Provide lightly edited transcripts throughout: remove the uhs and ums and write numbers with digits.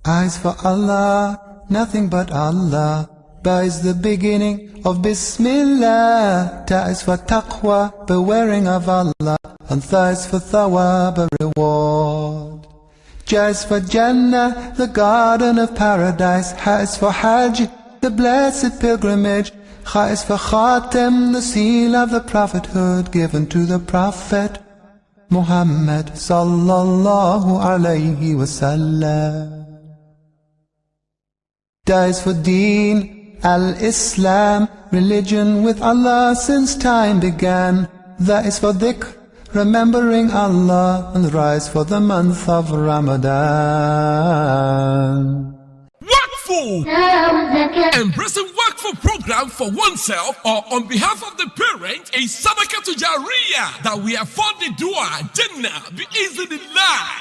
Eyes for Allah, nothing but Allah. Ba is the beginning of Bismillah. Ta is for taqwa, bewaring of Allah. And Tha is for thawab, a reward. Ja is for Jannah, the garden of paradise. Ha is for Hajj, the blessed pilgrimage. Kha is for Khatem, the seal of the prophethood given to the Prophet Muhammad sallallahu alayhi wasallam. Da is for Deen, al-Islam, religion with Allah since time began. That is for dhikr, remembering Allah, and rise for the month of Ramadan. Embracing Wakfu program for oneself or on behalf of the parent is Sadaqat Jariyah that we afford the dua Jannah be easily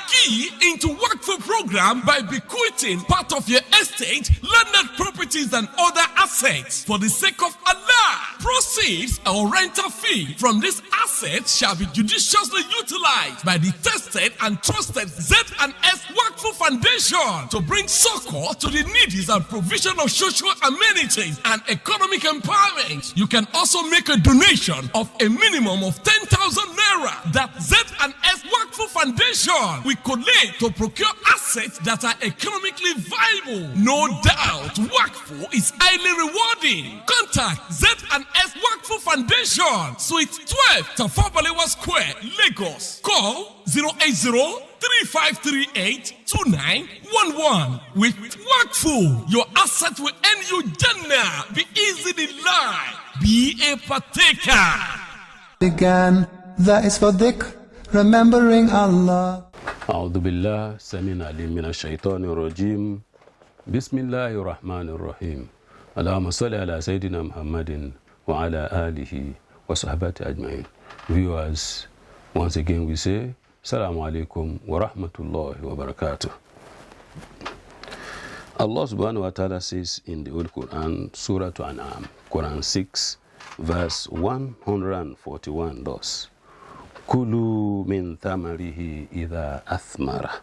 key into Wakfu program by bequeathing part of your estate, landed properties and other assets for the sake of Allah. Proceeds or rental fee from this asset shall be judiciously utilized by the tested and trusted Z&S Wakfu Foundation to bring succor to the needy and provision of social amenities and economic empowerment. You can also make a donation of a minimum of 10,000 naira that Z&S Wakfu Foundation will collect to procure assets that are economically viable. No doubt, Wakfu is highly rewarding. Contact Z&S Wakfu Foundation, Suite 12, Tafabalewa Square, Lagos. Call 080-3538-2911. With Wakfu, your asset will earn you Jannah. Be easily live. Be a partaker. Began, that is for dhikr, remembering Allah. أعوذ بالله السميع العليم من الشيطان الرجيم. بسم الله الرحمن الرحيم. اللهم صل على سيدنا محمد وعلى آله وصحبه أجمعين. Viewers, once again we say Assalamu alaikum wa rahmatullahi wa barakatuh. Allah subhanahu wa ta'ala says in the Holy Quran, Surah An'am, Quran 6, verse 141 thus: Kulu min thamarihi idha athmara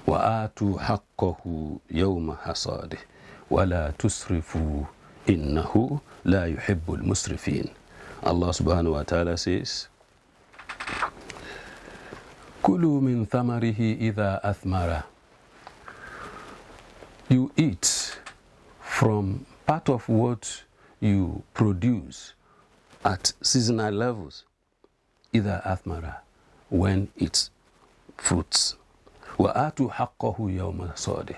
wa atu haqqahu yawma hasadih wa la tusrifu innahu la yuhibbul musrifin. Allah subhanahu wa ta'ala says, Kulu min thamarihi idha athmara. You eat from part of what you produce at seasonal levels, idha athmara, when it's fruits. Wa atu haqqahu yawma hasadih,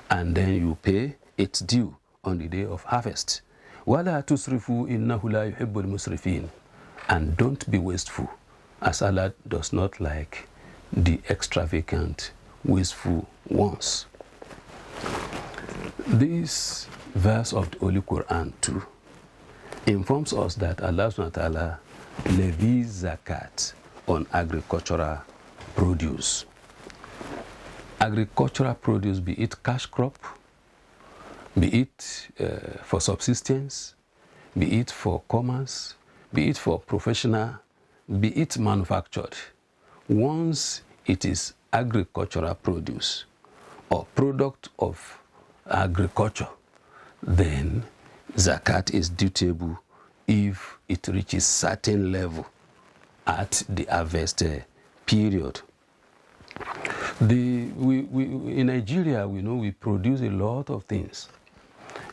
and then you pay its due on the day of harvest. Wa la tusrifu innahu la yuhibbul musrifin, and don't be wasteful, as Allah does not like the extravagant, wasteful ones. This verse of the Holy Quran too informs us that Allah subhanahu wa ta'ala levies zakat on agricultural produce. Agricultural produce, be it cash crop, be it for subsistence, be it for commerce, be it for professional, be it manufactured. Once it is agricultural produce or product of agriculture, then zakat is due if it reaches certain level at the harvest period. In Nigeria, we know we produce a lot of things,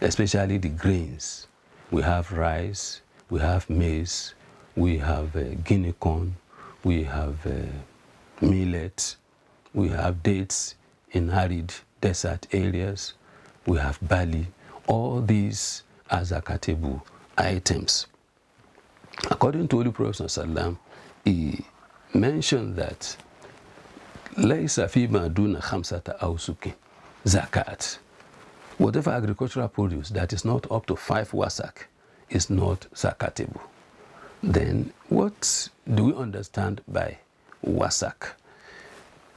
especially the grains. We have rice, we have maize, we have guinea corn, we have millet, we have dates in arid desert areas, we have barley. All these are zakatable items. According to Holy Prophet ﷺ, he mentioned that laysa fima duna khamsata awsukin zakat. Whatever agricultural produce that is not up to 5 wasak is not zakatable. Then what do we understand by wasak?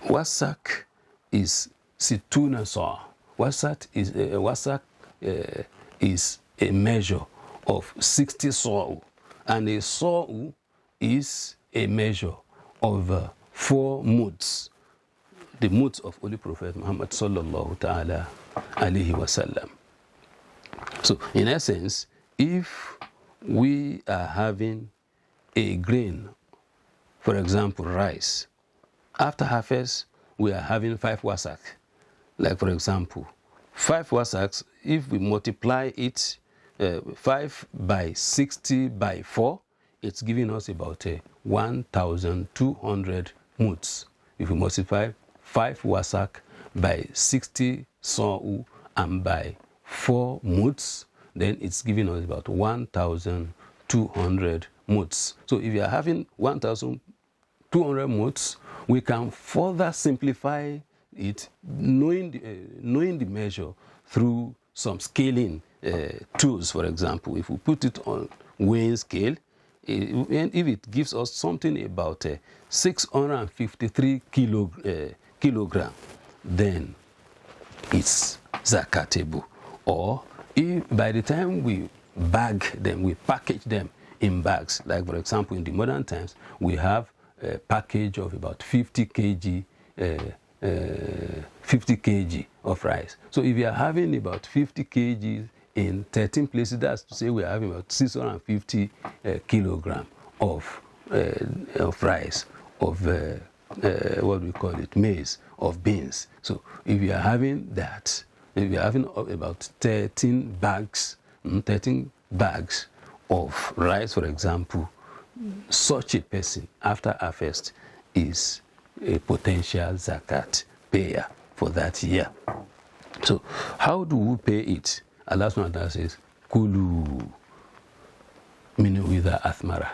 Wasak is situna saw. Wasak is a measure of 60 saw, and a saw is a measure of 4 muds. the moods of Holy Prophet Muhammad sallallahu ta'ala alayhi wasallam. So in essence, if we are having a grain, for example, rice, after harvest, we are having 5 wasak. Like for example, 5 wasaks, if we multiply it 5 by 60 by 4, it's giving us about 1,200 moods. If we multiply 5 wasak by 60 sa'u and by 4 moods, then it's giving us about 1,200 moods. So if you are having 1,200 moods, we can further simplify it, knowing the measure through some scaling tools. For example, if we put it on weighing scale, and if it gives us something about 653 kilogram, then it's zakatable. Or if by the time we bag them, we package them in bags, like for example in the modern times, we have a package of about 50 kg 50 kg of rice. So if you are having about 50 kg in 13 places, that's to say we are having about 650 kilogram of rice, of what we call it, maize, of beans. So if you are having that, if you are having about 13 bags of rice, for example, such a person after harvest is a potential zakat payer for that year. So how do we pay it? Allah subhanahu wa ta'ala says, Kulu minu witha athmara.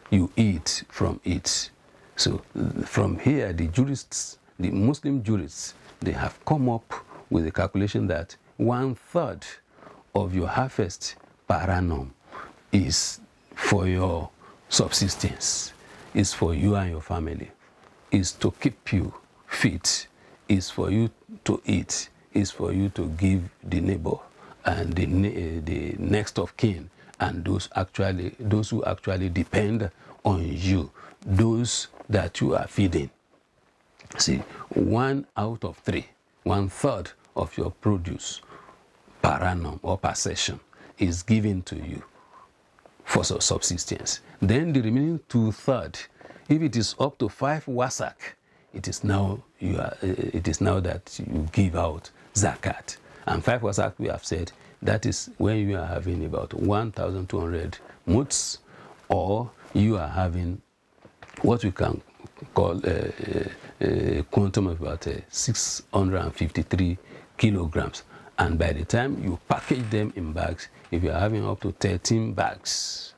You eat from it. So from here, the jurists, the Muslim jurists, they have come up with a calculation that 1/3 of your harvest per annum is for your subsistence, is for you and your family, is to keep you fit, is for you to eat, is for you to give the neighbor and the next of kin, and those who actually depend on you, those that you are feeding. See, 1 out of 3, 1/3 of your produce per annum or per session is given to you for subsistence. Then the remaining 2/3, if it is up to 5 wasak, it is now that you give out zakat. And 5 wasak, we have said, that is when you are having about 1,200 muts, or you are having what we can call a quantum of about 653 kilograms. And by the time you package them in bags, if you are having up to 13 bags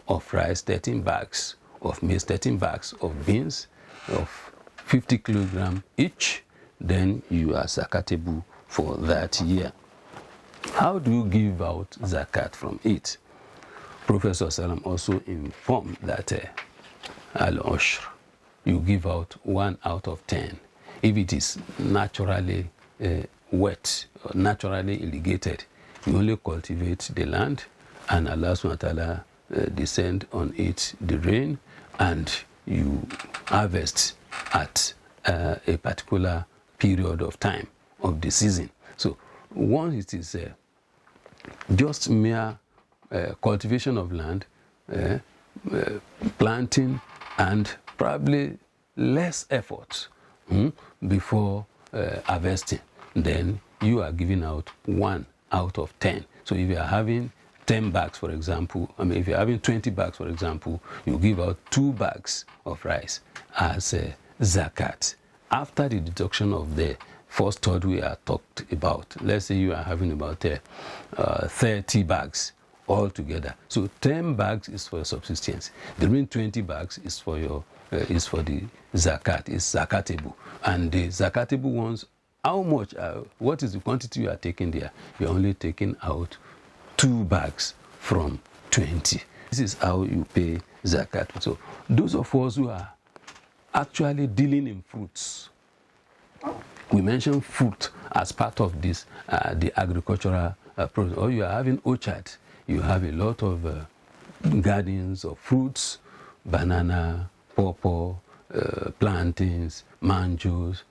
of rice, 13 bags of maize, 13 bags of beans, of 50 kilograms each, then you are zakatable for that year. How do you give out zakat from it? Prophet ﷺ also informed that al-ushr, you give out 1 out of 10. If it is naturally wet, or naturally irrigated, you only cultivate the land, and Allah subhanahu wa ta'ala descend on it the rain, and you harvest at a particular period of time of the season. So once it is just mere cultivation of land, planting, and probably less effort before harvesting, then you are giving out 1 out of 10. So if you are having 10 bags, for example, if you're having 20 bags, for example, you give out 2 bags of rice as zakat. After the deduction of the first third we are talked about, let's say you are having about 30 bags altogether. So 10 bags is for your subsistence. The remaining 20 bags is for your is for the zakat, is zakatable. And the zakatable ones, how much? What is the quantity you are taking there? You are only taking out 2 bags from 20. This is how you pay zakat. So those of us who are actually dealing in fruits, we mentioned fruit as part of this, the agricultural process. Or you are having orchard, you have a lot of gardens of fruits, banana, pawpaw, plantains, mangoes,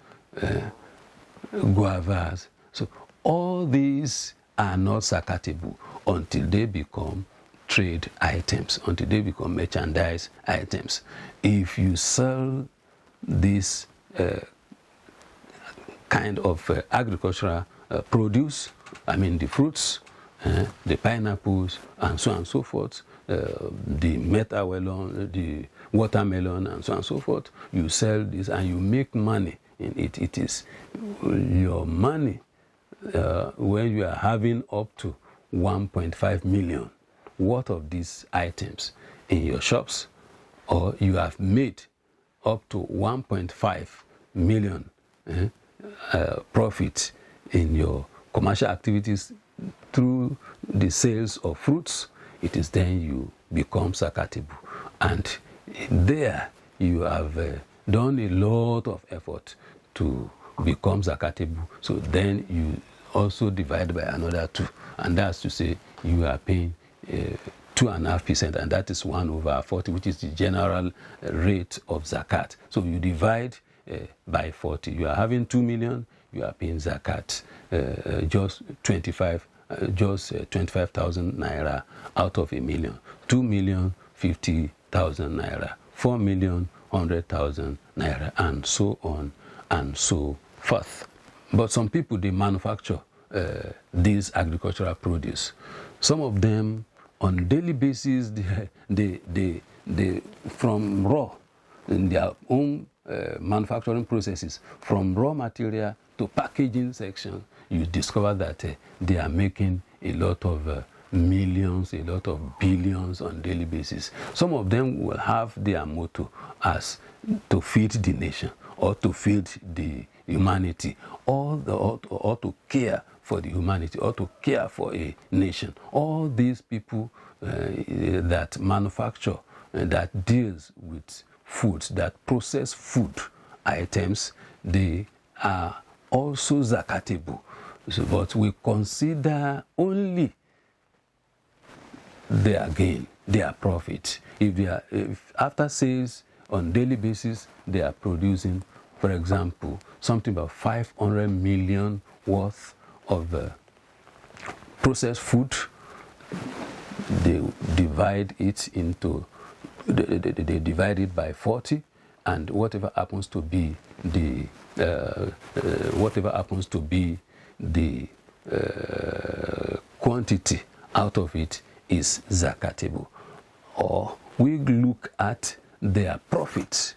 guavas. So all these are not zakatable until they become trade items, until they become merchandise items. If you sell this kind of agricultural produce, I mean the fruits, the pineapples, and so on and so forth, the watermelon, and so on and so forth, you sell this and you make money in it. It is your money when you are having up to 1.5 million worth of these items in your shops, or you have made up to 1.5 million profit in your commercial activities through the sales of fruits, it is then you become zakatable. And there you have done a lot of effort to become zakatable. So then you also divide by another 2, and that's to say you are paying 2.5%, and that is 1/40, which is the general rate of zakat. So you divide by 40. You are having 2 million, you are paying zakat just 25,000 naira out of a million. 2,050,000 naira, 4,100,000 naira, and so on and so forth. But some people, they manufacture these agricultural produce. Some of them on daily basis, they from raw in their own manufacturing processes, from raw material to packaging section, you discover that they are making a lot of millions, a lot of billions on daily basis. Some of them will have their motto as to feed the nation, or to feed the humanity, or to care for the humanity, or to care for a nation. All these people that manufacture, that deals with food, that process food items, they are also zakatable. So, but we consider only their gain, their profit. If after sales on daily basis, they are producing, for example, something about 500 million worth of processed food, they divide it by 40, and whatever happens to be the quantity out of it is zakatable. Or we look at their profits.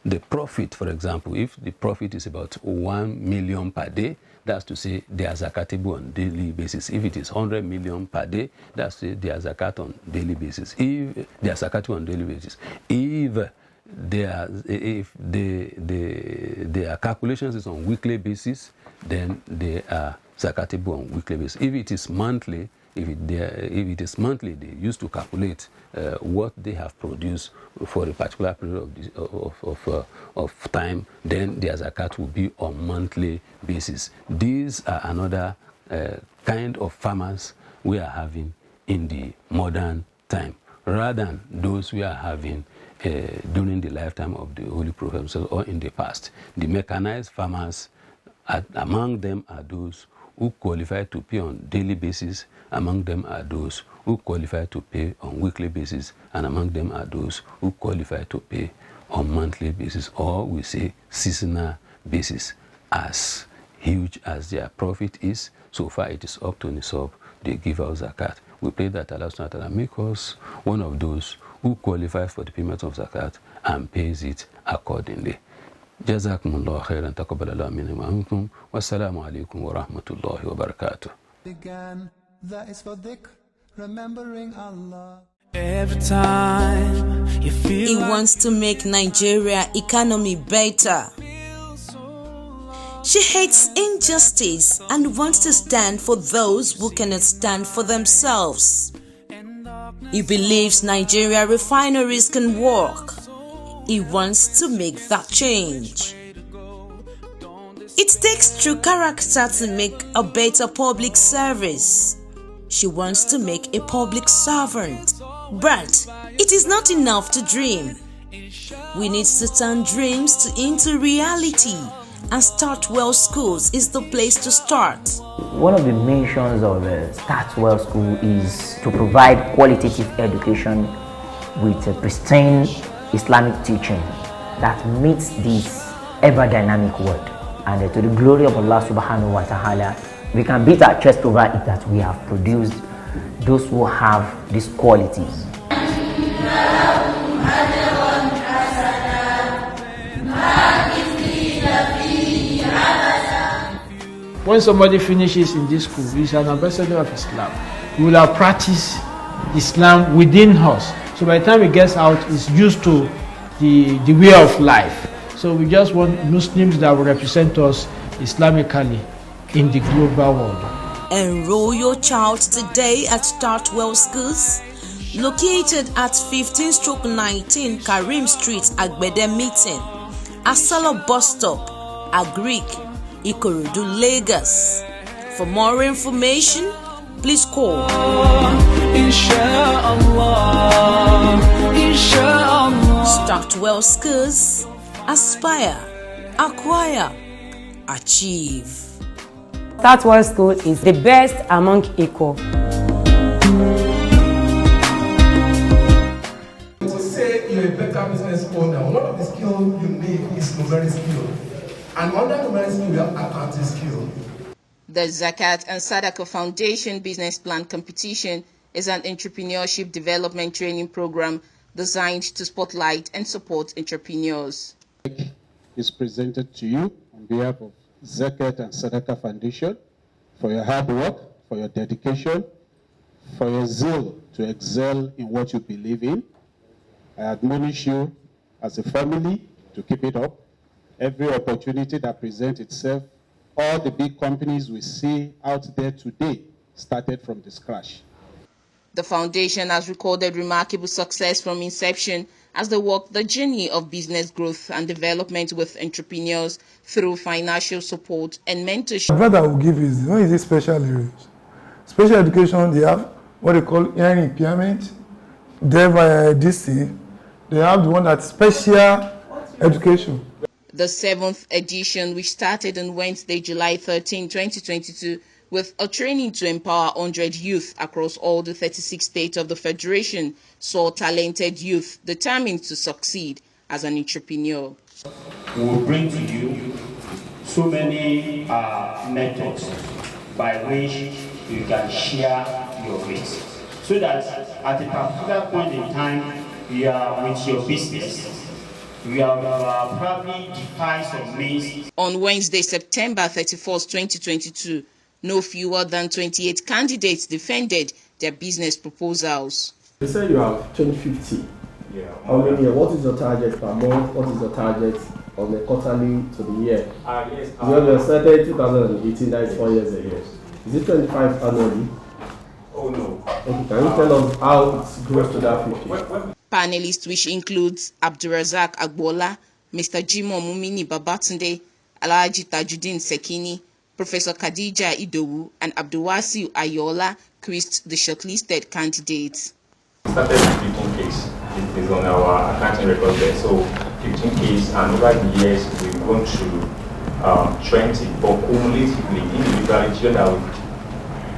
The profit, for example, if the profit is about 1 million per day, that's to say they are zakatable on daily basis. If it is 100 million per day, that's to say they are zakat on daily basis. If they are zakatable on daily basis, if their calculations is on weekly basis, then they are zakatable on weekly basis. If it is monthly, if it is monthly, they used to calculate what they have produced for a particular period of time, then their zakat will be on monthly basis. These are another kind of farmers we are having in the modern time, rather than those we are having during the lifetime of the Holy Prophet or in the past. The mechanized farmers, among them are those who qualify to pay on daily basis, among them are those who qualify to pay on weekly basis, and among them are those who qualify to pay on monthly basis, or we say seasonal basis. As huge as their profit is, so far it is up to nisab, they give out zakat. We pray that Allah subhanahu wa ta'ala make us one of those who qualifies for the payment of zakat and pays it accordingly. Jazakumullah khairan, taqabbalallahu minna wa minkum, wassalamu alaikum wa rahmatullahi wa barakatuh. Began, that is for dhikr, remembering Allah. Every time you feel He wants to make Nigeria economy better. She hates injustice and wants to stand for those who cannot stand for themselves. He believes Nigeria refineries can work. He wants to make that change. It takes true character to make a better public service. She wants to make a public servant. But it is not enough to dream. We need to turn dreams into reality and Start Well Schools is the place to start. One of the missions of Start Well School is to provide qualitative education with a pristine Islamic teaching that meets this ever-dynamic world. And to the glory of Allah subhanahu wa ta'ala, we can beat our chest over it that we have produced those who have these qualities. When somebody finishes in this school, he is an ambassador of Islam. We will have practiced Islam within us. So by the time he gets out, he's used to the way of life. So we just want Muslims that will represent us Islamically in the global world. Enroll your child today at Start Well Schools, located at 15/19 Karim Street, Agbede Meeting, Asalo Bus Stop, Agric, Ikorodu, Lagos. For more information, please call Start Well Schools. Aspire, acquire, achieve. Start Well School is the best among equal. To say you're a better business owner, one of the skills you need is numeric skill. And under numeric skill, we have accounting skill. The Zakat and Sadaqat Foundation Business Plan Competition is an entrepreneurship development training program designed to spotlight and support entrepreneurs. Is presented to you on behalf of Zakat and Sadaqat Foundation for your hard work, for your dedication, for your zeal to excel in what you believe in. I admonish you as a family to keep it up. Every opportunity that presents itself, all the big companies we see out there today started from this crash. The foundation has recorded remarkable success from inception as they walk the journey of business growth and development with entrepreneurs through financial support and mentorship. The advice I will give is, when is it special areas? Special education, they have what they call hearing impairment. They have DC. They have the one that's special education. The 7th edition, which started on Wednesday, July 13, 2022, with a training to empower 100 youth across all the 36 states of the Federation, saw talented youth determined to succeed as an entrepreneur. We will bring to you so many methods by which you can share your risk, so that at a particular point in time, you are with your business. We have probably devised some means. On Wednesday, September 31st, 2022, no fewer than 28 candidates defended their business proposals. You said you have 2050. Yeah. How many? What is your target per month? What is your target on the quarterly to the year? Yes. You started 2018, that is 4 years ago. Is it 25 annually? Oh no. Okay, can you tell us how it grows to that 50? Panelists, which includes Abdurazak Agbola, Mr. Jimo Mumini Babatunde, Alhaji Tajuddin Sekini, Professor Khadija Idowu, and Abdulwasiu Ayola, quizzed the shortlisted candidates. We started with 15 cases. It is on our accounting record there. So 15 cases, and over the years we've gone through 20, but cumulatively, individually, children that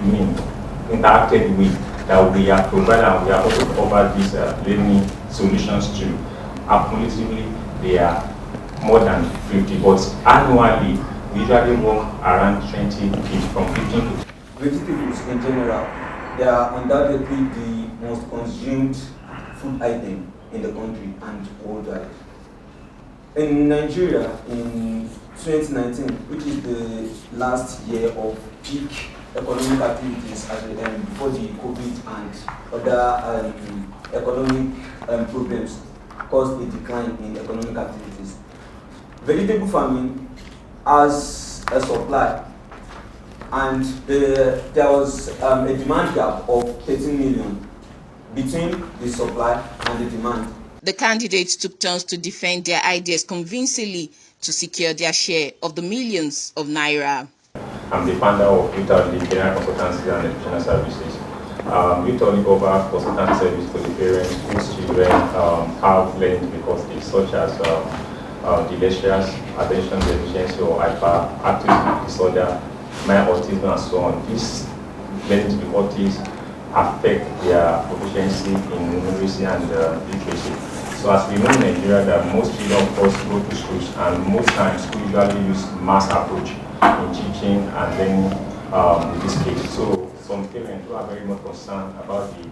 we interacted with, that we have provided, and we have also covered these learning solutions to. Cumulatively, they are more than 50, but annually, we usually work around 20 kids from 15 to. Vegetables in general, they are undoubtedly the most consumed food item in the country and worldwide. In Nigeria, in 2019, which is the last year of peak economic activities before the COVID and other economic problems caused a decline in economic activities. Vegetable farming has a supply, and there was a demand gap of 13 million between the supply and the demand. The candidates took turns to defend their ideas convincingly to secure their share of the millions of naira. I'm the founder of the General Consultancy and Educational Services. We only offer consultancy service to the parents whose children have learning difficulties, such as dyslexia, attention deficiency, or hyperactive disorder, mild autism, and so on. These learning difficulties affect their proficiency in numeracy and literacy. So as we know in Nigeria that most children of course go to schools, and most times we usually use mass approach in teaching and then in this case. So some parents who are very much concerned about the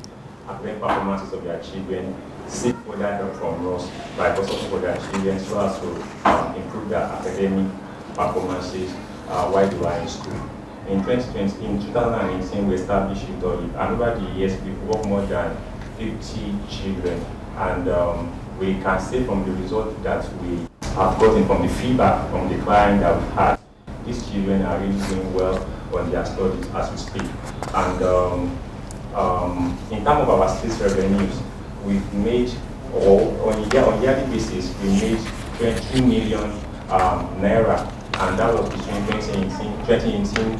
academic performances of their children seek further help from us by consulting for their children so as to improve their academic performances while they are in school. In 2018, we established dole, and over the years we've worked more than 50 children, and we can say from the result that we have gotten from the feedback from the client that we've had, these children are really doing well on their studies as we speak. And in terms of our state revenues, we've made, or on a yearly basis, we made 22 million naira, and that was between 2018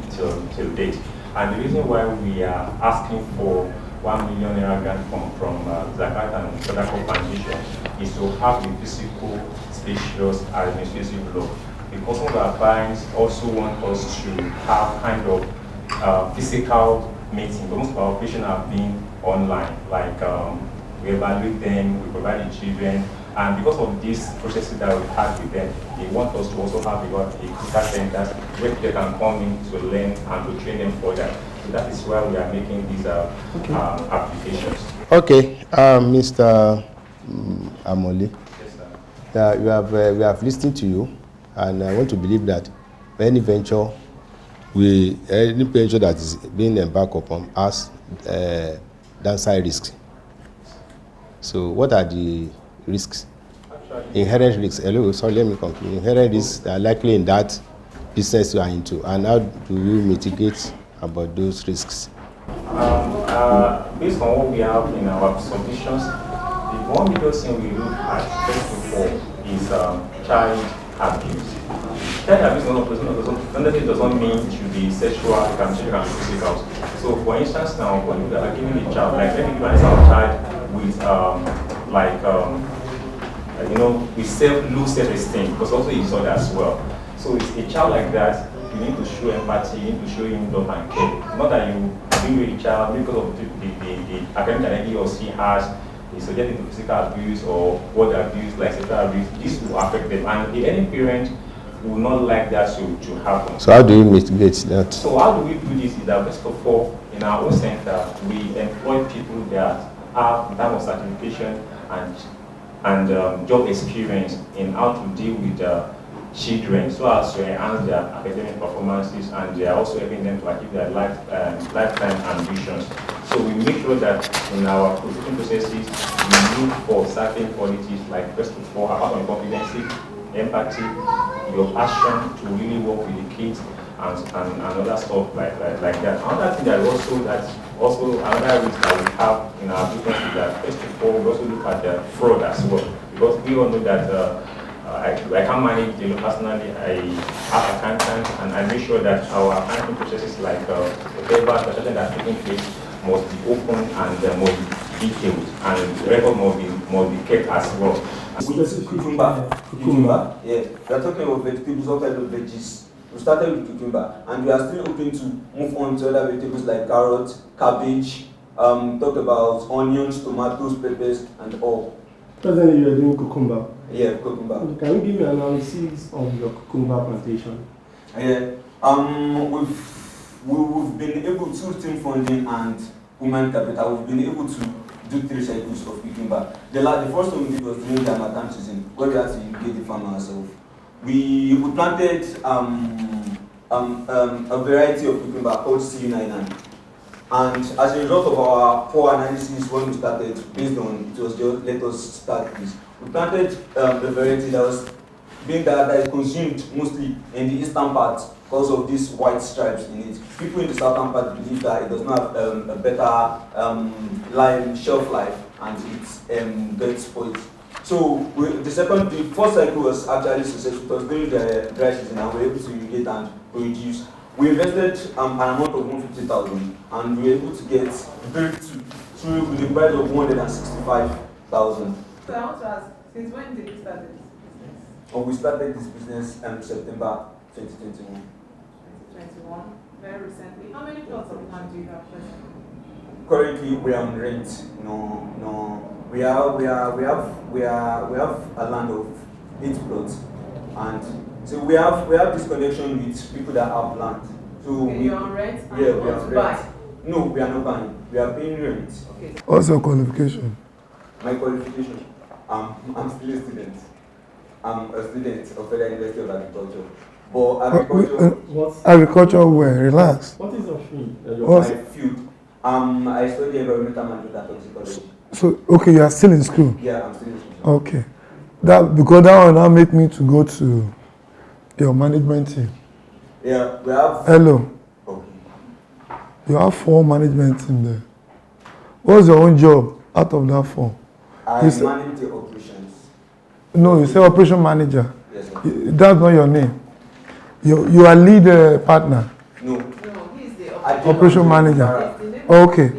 till date. And the reason why we are asking for 1 million naira grant from Zakat and Sadaqat Foundation is to have a physical, spacious, administrative block. Because some of our clients also want us to have kind of physical meeting. Most of our operations have been online, like we evaluate them, we provide the children, and because of these processes that we had with them, they want us to also have a physical centers where they can come in to learn and to train them further. So that is why we are making these applications. Okay, Mr. Amole, yes, we have listened to you, and I want to believe that any venture that is being embarked upon has downside risks. So what are the risks? Inherent risks. Hello, sorry, let me conclude. Inherent risks are likely in that business you are into, and how do you mitigate about those risks? Based on what we have in our submissions, the one major thing we look at first of all is child abuse. Child abuse doesn't mean it should be sexual, it can be physical. So for instance now, when we are giving a child, like let me give an example of a child with with low self-esteem, because also he disorder as well. So it's a child like that, you need to show empathy, you need to show him love and care. Not that you deal with the child because of the academic challenge he or she has, is subjected to physical abuse or word abuse, like sexual abuse. This will affect them, and any parent will not like that to happen. So how do you mitigate that? So how do we do this? Is that first of all, in our own center, we employ people that have in terms of certification and job experience in how to deal with children, so as to enhance their academic performances, and they are also helping them to achieve their lifetime ambitions. So we make sure that in our recruiting processes, we look for certain qualities, like first of all, apart from competency, empathy, your passion to really work with the kids, and other stuff like that. Another thing that also another risk that we have in our business is that first of all, we also look at the fraud as well, because we all know that I can't manage the personally. I have accountants, and I make sure that our accounting processes, like whatever transaction that's taking place, must be open and must be detailed, and the record must be kept as well. Cucumber. Yeah, we are talking about vegetables, all kinds of veggies. We started with cucumber, and we are still hoping to move on to other vegetables like carrot, cabbage. Talked about onions, tomatoes, peppers, and all. Presently, you are doing cucumber. Yeah, cucumber. Can you give me an analysis of your cucumber plantation? Yeah. We've been able to team funding and human capital. We've been able to do 3 cycles of cucumber. The first one we did was during the Harmattan season, where we had to engage the farmer ourselves. We planted a variety of cucumber called C99. And as a result of our poor analysis when we started, based on it was just let us start this, we planted a variety that was being that is consumed mostly in the eastern part because of these white stripes in it. People in the southern part believe that it does not have a better shelf life, and it gets spoiled. So the first cycle was actually successful. It was during the dry season, and we were able to irrigate and produce. We invested an amount of 150,000, and we were able to get through with the price of 165,000. So I want to ask, since when did you start this business? We started this business in September 2021. 2021, very recently. How many plots of land do you have presently? Currently, we are on rent. No. We have a land of 8 plots, and so we have this connection with people that have land. So okay, you're on rent. And yeah, you we are want to rent. buy? No, we are not buying. We are paying rent. Okay. What's your qualification? My qualification, I'm still a student. I'm a student of Federal University of Agriculture. But agriculture where? Relax. What is your field? My field. I study environmental management at toxicology. So, okay, you are still in school? Yeah, I'm still in school. Okay. Because that will now make me to go to your management team. Yeah, we have... Hello. Okay. You have 4 management team there. What's your own job out of that 4? I manage the operations. No, you say operation manager. Yes, sir. That's not your name. You are lead partner. No, he's the operation manager. Okay.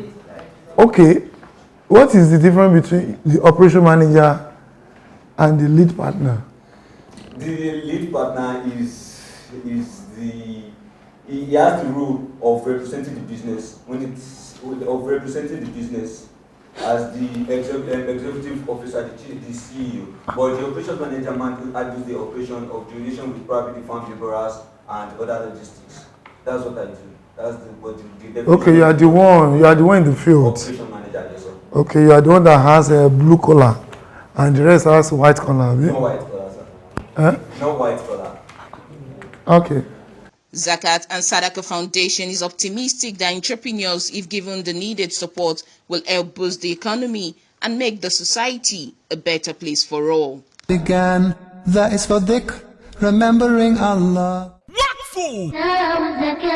What is the difference between the operation manager and the lead partner? The lead partner he has the role of representing the business as the executive officer, the CEO. But the operations manager handles the operation of the relation with private farm laborers and other logistics. That's what I do. That's the okay, you are the one in the field. Operation manager, yes, sir. Okay, you are the one that has a blue collar and the rest has white collar. No white collar, sir. No white collar. Okay. Zakat and Sadaqat Foundation is optimistic that entrepreneurs, if given the needed support, will help boost the economy and make the society a better place for all. Began, that is for dhikr, remembering Allah. Wakfu!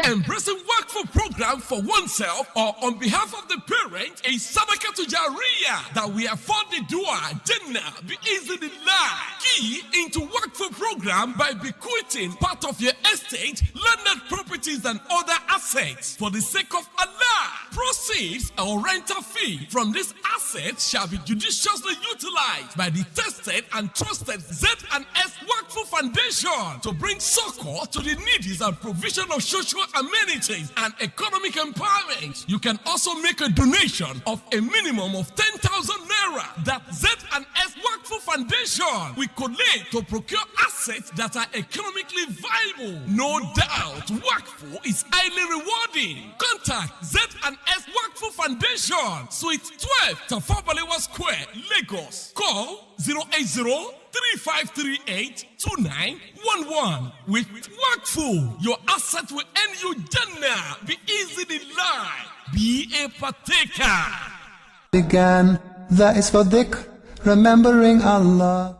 Embracing Wakfu program for oneself or on behalf of the parent is Sadaqat Jariyah that we afford the dua Jannah bi-iznillah. Key into Wakfu program by bequeathing part of your estate, landed properties and other assets for the sake of Allah. Proceeds or rental fee from these assets shall be judiciously utilized by the tested and trusted Z&S Wakfu Foundation to bring succor to the needy and provision of social amenities and economic empowerment. You can also make a donation of a minimum of 10,000 naira that Z&S Wakfu Foundation will collect to procure assets that are economically viable. No doubt, Wakfu is highly rewarding. Contact Z&S Wakfu Foundation, Suite 12, Tafabalewa Square, Lagos. Call 080-3538-2911. With Wakfu, your asset will earn you Jannah. Be easy in life. Be a partaker. Began, that is for dhikr, remembering Allah.